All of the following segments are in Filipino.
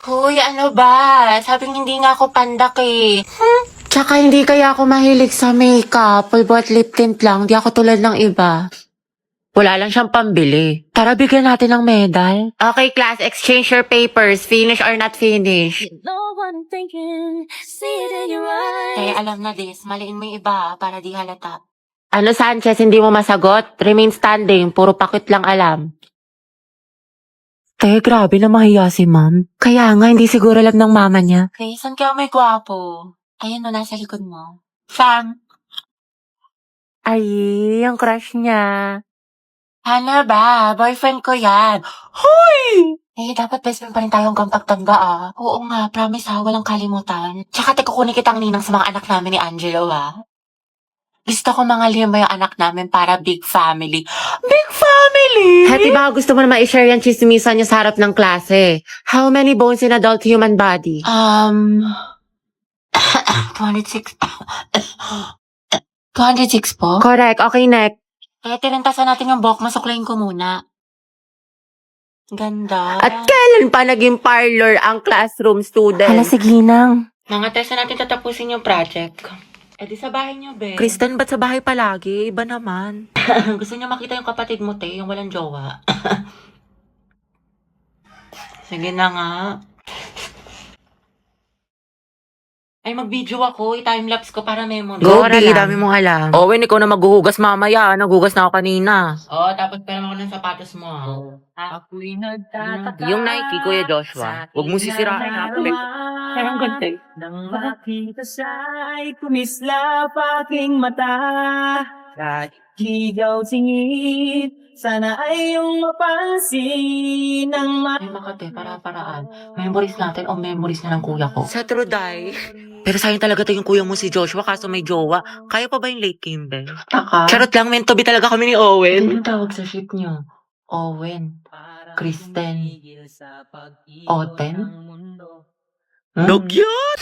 Hoy, ano ba? Sabing hindi nga ako pandak eh. Tsaka hindi kaya ako mahilig sa makeup. Pulbo at lip tint lang. Di ako tulad ng iba. Wala lang siyang pambili. Tara, bigyan natin ng medal. Okay, class, exchange your papers. Finish or not finish. You know what I'm thinking, see it in your eyes. Eh, alam na this. Maliin mo yung iba para di halata. Ano, Sanchez, hindi mo masagot? Remain standing. Puro pakit lang alam. Grabe na mahiya si ma'am. Kaya nga, hindi siguro alam ng mama niya. Saan kaya may gwapo? Ayun no, nasa likod mo. Sam? Ay, yung crush niya. Ano ba? Boyfriend ko yan. Hoy! Dapat best friend pa rin tayo hanggang pagtanda ah. Oo nga, promise ha, walang kalimutan. Tsaka kukunin kitang ninang sa mga anak namin ni Angelo ha. Gusto ko mga lima yung anak namin para big family. Big family? Hati ba gusto mo na ma-share yung chismisan niyo sa harap ng klase? How many bones in adult human body? 26. 206 po? Correct. Okay, next. Tirintasan natin yung buhok. Masuklayin ko muna. Ganda. At kailan pa naging parlor ang classroom student? Hala, sige nang. Mga test na natin tatapusin yung project. Di sa bahay niyo, be. Kristen, ba't sa bahay palagi? Iba naman. Gusto niyo makita yung kapatid mo, te, yung walang jowa. Sige na nga. Ay, mag-video ako. I-timelapse ko para memory. Go, Di, dami mong alam. Owen, ikaw na maghuhugas mamaya. Naghugas na ako kanina. Oo, tapos pera mo ng sapatos mo. Ako'y nagtataka. Yung Nike, Kuya Joshua. Huwag mo sisirain ha. Parang ganda. Nang makita siya'y kumislap aking mata. Kahit ligaw singit, sana ay iyong mapansin ng Ay, makate, para-paraan. Memories natin o memories na ng kuya ko. Sa Truday. Pero sayang talaga to yung kuya mo si Joshua kaso may jowa. Kaya pa ba yung late Kimber? Taka. Charot lang, meant to be talaga kami ni Owen. Ano tawag sa ship niyo? Owen. Kristen. Oten? Dugyot!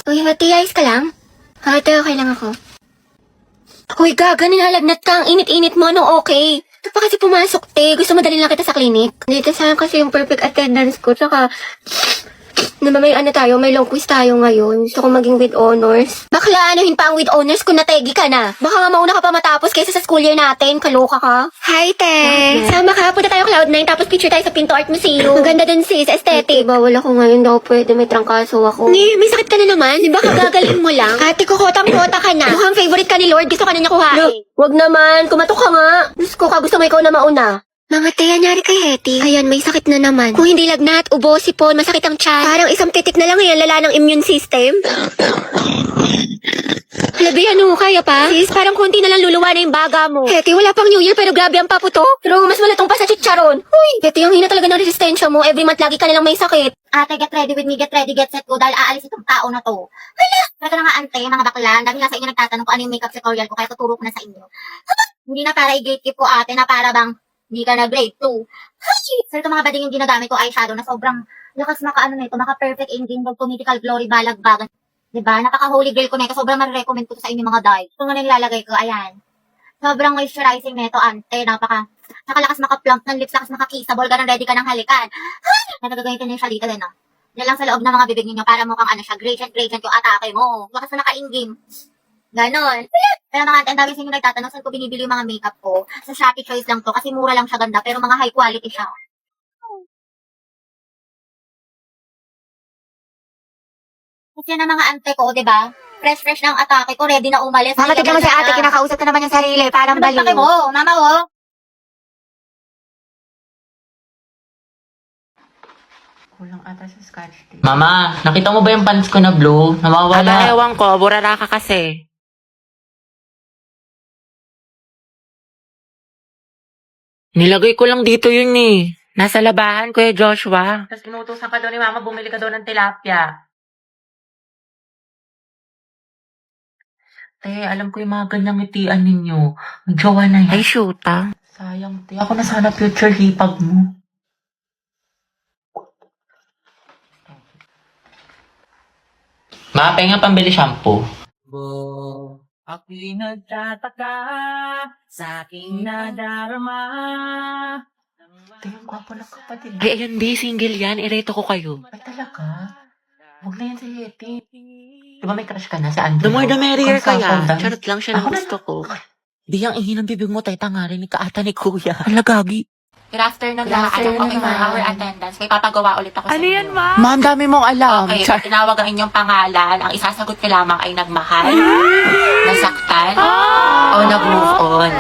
Uy, Hati, ayos ka lang? Hati, okay lang ako. Uy, gaga, nilalagnat ka. Ang init-init mo, no, okay. Ito pa kasi pumasok, te. Gusto mo dalhin lang kita sa clinic. Dito sayang kasi yung perfect attendance ko. Tsaka, may may long quiz tayo ngayon. Gusto ko maging with honors. Bakla, anuhin pa ang with honors kung nategi ka na. Baka nga mauna ka pa matapos kaysa sa school year natin. Kaloka ka. Hi, te. Sama ka. Punta tayo Cloud9 tapos picture tayo sa Pinto Art Museum. Ang ganda dun, sis. Aesthetic. Bawal ako ngayon daw. Pwede may trangkaso ako. May sakit ka na naman. Di ba kagagalin mo lang? Ate, kukotang-kota ka na. Mukhang favorite ka ni Lord. Gusto ka na niya kuhain. Wag naman. Kumatok ka nga. Diyos ko ka. Gusto mo ikaw na mauna. Mga te, anyari kay Hetty. Ayan, may sakit na naman. Kung hindi lagnat, ubo, sipon, masakit ang tiyan. Parang isang titik na lang yan, lala ng immune system. Labi, ano, kaya pa? Sis, parang konti na lang luluwa na yung baga mo. Hetty, wala pang New Year pero grabe ang paputok. Pero mas malatong pa sa chicharon. Uy, Hetty, ang hina talaga ng resistensya mo. Every month lagi ka na lang may sakit. Ate, get ready with me, get ready, get set ko dahil aalis itong tao na to. Hala! Teka na nga, ante, mga bakla. Dami nga sa inyo nagtatanong kung ano yung makeup tutorial ko kaya tuturo ko na sa inyo. Hindi na para i-gatekeep ko, ate, na para bang hindi ka na grade 2. So, ito mga bading yung ginagamit ko eyeshadow na sobrang lakas maka-ano nito, maka-perfect ending, mythical glory, balagbagan. Diba? Napaka-holy grail ko na ito. Sobrang ma-recommend ko to sa inyo mga guys. Ito nga na nilalagay ko, ayan. Sobrang moisturizing nito, ante, nakalakas maka-plump ng lips, lakas maka-kissable, ganun ready ka ng halikan. Nagagamitin niyo siya dito din, no? Yan lang sa loob ng mga bibig niyo para mukhang ano siya, gradient yung atake mo. Lakas na naka-ingame. Ganon. Pero mga ante, ang dami sa inyo nagtatanong saan ko binibili yung mga makeup ko. Sa Shopee Choice lang to kasi mura lang siya ganda pero mga high quality siya. Kasi yan ang mga ante ko, di ba? Fresh na ang atake ko, ready na umalis. Mama, tignan mo si ate, kinakausap na naman yung sarili. Parang Ano ba baliw. mo? Mama, oh. Kulang ata sa scotch tape. Mama, nakita mo ba yung pants ko na blue? Nawawala. Ewan ko, burara ka kasi. Nilagay ko lang dito yun eh. Nasa labahan, Kuya Joshua. Tapos inutusan ka daw ni Mama, bumili ka daw ng tilapia. Te, alam ko yung mga ganyang ngitian ninyo. Ang jowa na yan. Ay, shoota. Sayang, te. Ako na sana future hipag mo. Ma, penga pambili shampoo. Ako'y nagtataka sa aking nadarama. Tingin gwapo ng kapatid. Ay, ayun, di. Single yan. Ireto ko kayo. Ay, talaga? Huwag na yan si Yeti. Di ba may crush ka na si Angelo? The more the merrier kaya. Consultant. Charot lang siya lang Ako na- gusto ko. Di, ang ingin ng bibig mo, tay tangarin ni kaata ni kuya. Alagagi. Good afternoon lahat. Okay for our attendance. May papagawa ulit ako sa inyo. Ma'am, dami mong alam. Okay, Char- pag tinawag ang inyong pangalan, ang isasagot ko lamang ay nagmahal, nasaktan, o nag-move on.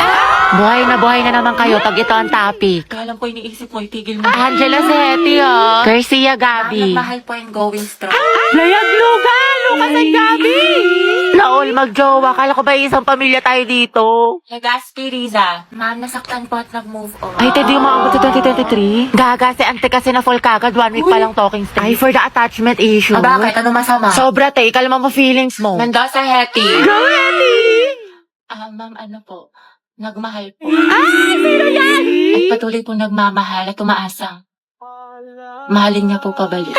buhay na naman kayo pag ito ang topic. Kaya lang po iniisip mo, itigil mo. Angela Seti, oh. Garcia Gabi. Nagmahal po and going strong. Layag Lugan! Lucas at Gabi! Naol, magjowa. Kala ko ba isang pamilya tayo dito? Legaspi Riza, ma'am, nasaktan po at nag-move on. Ay, hindi umaabot sa 2023. Gaga, si ante kasi na full kagad. 1 week pa lang talking stage. Ay, for the attachment issue. Ah, bakit? Ano masama? Sobra, te. Kalma mo feelings mo. Mendoza Hetty. Go, Hetty! Ma'am, ano po? Nagmahal po. Ay, sino yan? At patuloy po nagmamahal at umaasang. Mahalin niya po pabalik.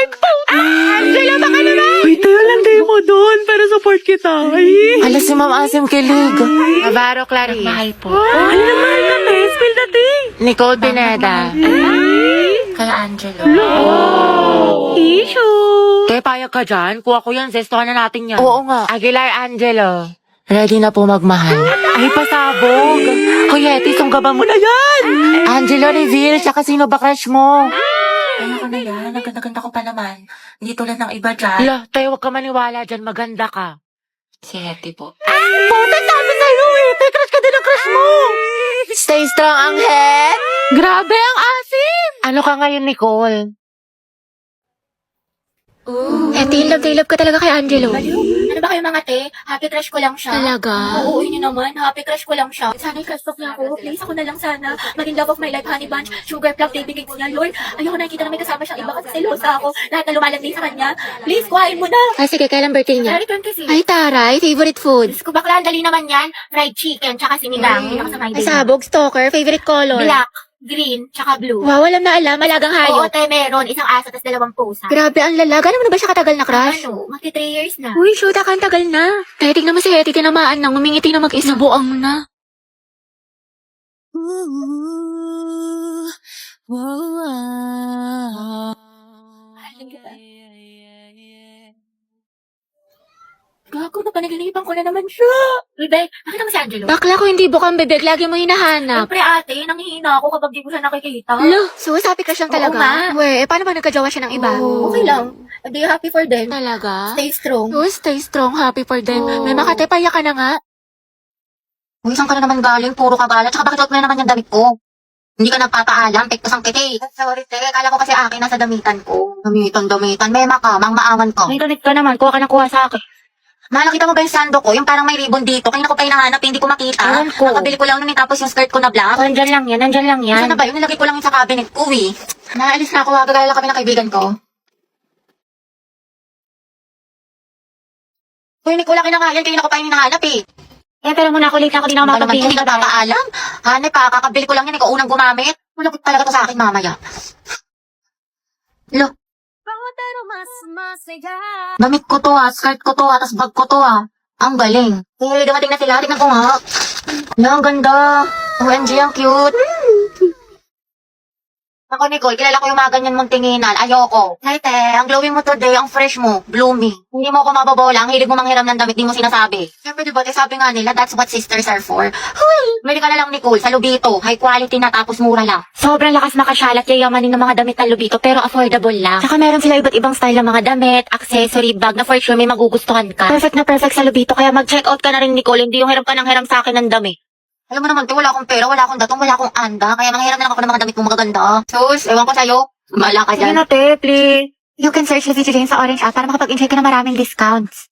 Angela, baka naman! Wait, tayo lang tayo mo doon para support kita. Ay. Alas si Ma'am Asim kilig. Navarro Clarice. Mahal po. Ano naman ka, te? Spill the tea. Nicole Pineda. Kaya Angelo. Issue. Kaya payag ka dyan? Kuha ko yan. Zestohan na natin yan. Oo nga. Aguilar Angelo. Ready na po magmahal. Ay, pasabog. Kuyeti, sunggaban mo na yan. Angelo reveal, tsaka sino ba crush mo? Ano ko na yan? Naganda-ganda ko pa naman. Hindi tulad ng iba dyan. Ala, tayo wag ka maniwala dyan. Maganda ka. Si Hetty po. Puta, sabi sa'yo eh. Tay, crush ka din ang crush mo. Stay strong ang head. Grabe ang asim. Ano ka ngayon, Nicole? Eti, love ka talaga kay Angelo. Ano ba kayo mga te? Happy crush ko lang siya. Talaga? Oo, yun naman. Happy crush ko lang siya. Sana i-crush talk niya ako. Please, ako na lang sana. Maging love of my life, honey bunch, sugar plug, baby cakes niya. Lord, ayoko nakikita na may kasama siyang iba kasi selosa ako. Lahat na lumalandi sa kanya. Please, kuhain mo na. Ah, sige, kailan birthday niya? Return kasi. Ay, taray, favorite food. Diyos ko, bakla, dali naman yan. Fried chicken, tsaka sinigang. Hindi ako sa my Ay, sabog, stalker, favorite color. Black, green, tsaka blue. Wow, alam na alam, malagang Oo, hayop. te, meron. Isang aso, tas 2 pusa. Grabe, ang lalaga. Ano mo na ba siya katagal na crush? Ano? Magti 3 years na. Uy, shoot, ang tagal na. Kaya tignan mo si Hetty, tinamaan nang umingiti na mag-isa. Buang mo na. Gago na, panaglilipan ko na naman siya. Bebe, nakita mo si Angelo? Bakla ko hindi bukang bebek, lagi mo hinahanap. Siyempre ate, nanghihina ako kapag di ko siya nakikita. Lo, so sabi ka siyang Oo talaga? nga. Weh, paano ba nagkajawa siya ng iba? Okay lang. Be happy for them. Talaga? Stay strong. Oh, stay strong, happy for them. Oo. May makatepaya ka na nga. Uy, saan ka na naman galing? Puro ka galat. Tsaka bakit out mo na naman yung damit ko? Hindi ka nagpapaalam, pektos ang kiti. Sorry, te. Kala ko kasi akin nasa damitan ko. Damitan. Mema ka, mangmaaman ka. May galit ka naman, kuha ka ng kuha sa akin. Mahal, nakita mo ba yung sando ko? Yung parang may ribbon dito. Kanina ko pa hinahanap, hindi ko makita. Ewan ko. Nakabili ko lang nun, tapos yung skirt ko na black. Nandyan lang yan. Saan na ba yun? Nilagay ko lang yun sa cabinet ko, eh. Naalis na ako, gagaya lang kami ng kaibigan ko. Uy, hindi ko lang kinakayan, kanina ko pa yung hinahanap, eh. Eh, pero muna ako late ako, di na ako Ano naman, makapagpili. hindi ka papaalam? Hanay pa, kakabili ko lang yan, ikaw unang gumamit. Wala ko talaga to sa akin, mamaya. Lo, damit ko to skirt ko to tas bag ko to Ang galing. Eh, dumating na sila, tignan ko nga. Wala, ang ganda. OMG, ang cute. Ako, Nicole, kilala ko yung mga ganyan mong tinginan. Ayoko. Hey, te, ang glowing mo today, ang fresh mo, bloomy. Hindi mo ako mababola, ang hilig mo manghiram ng damit, di mo sinasabi. Siyempre, diba, sabi nga nila, that's what sisters are for. Huy! Mali ka na lang, Nicole, sa Lubito. High quality na, tapos mura lang. Sobrang lakas makasyalat, yayamanin ng mga damit ng Lubito, pero affordable lang. Saka meron sila iba't ibang style ng mga damit, accessory, bag na for sure may magugustuhan ka. Perfect na perfect sa Lubito, kaya mag-check out ka na rin, Nicole, hindi yung hiram ka ng hiram sa akin ng damit. Alam mo naman, te, wala akong pera, wala akong datong, wala akong anda, kaya manghiram na lang ako ng mga damit mo magaganda. Sus, ewan ko sa'yo. Mala ka dyan. te, please. You can search Levity Jane sa Orange app para makapag-enjoy ka ng maraming discounts.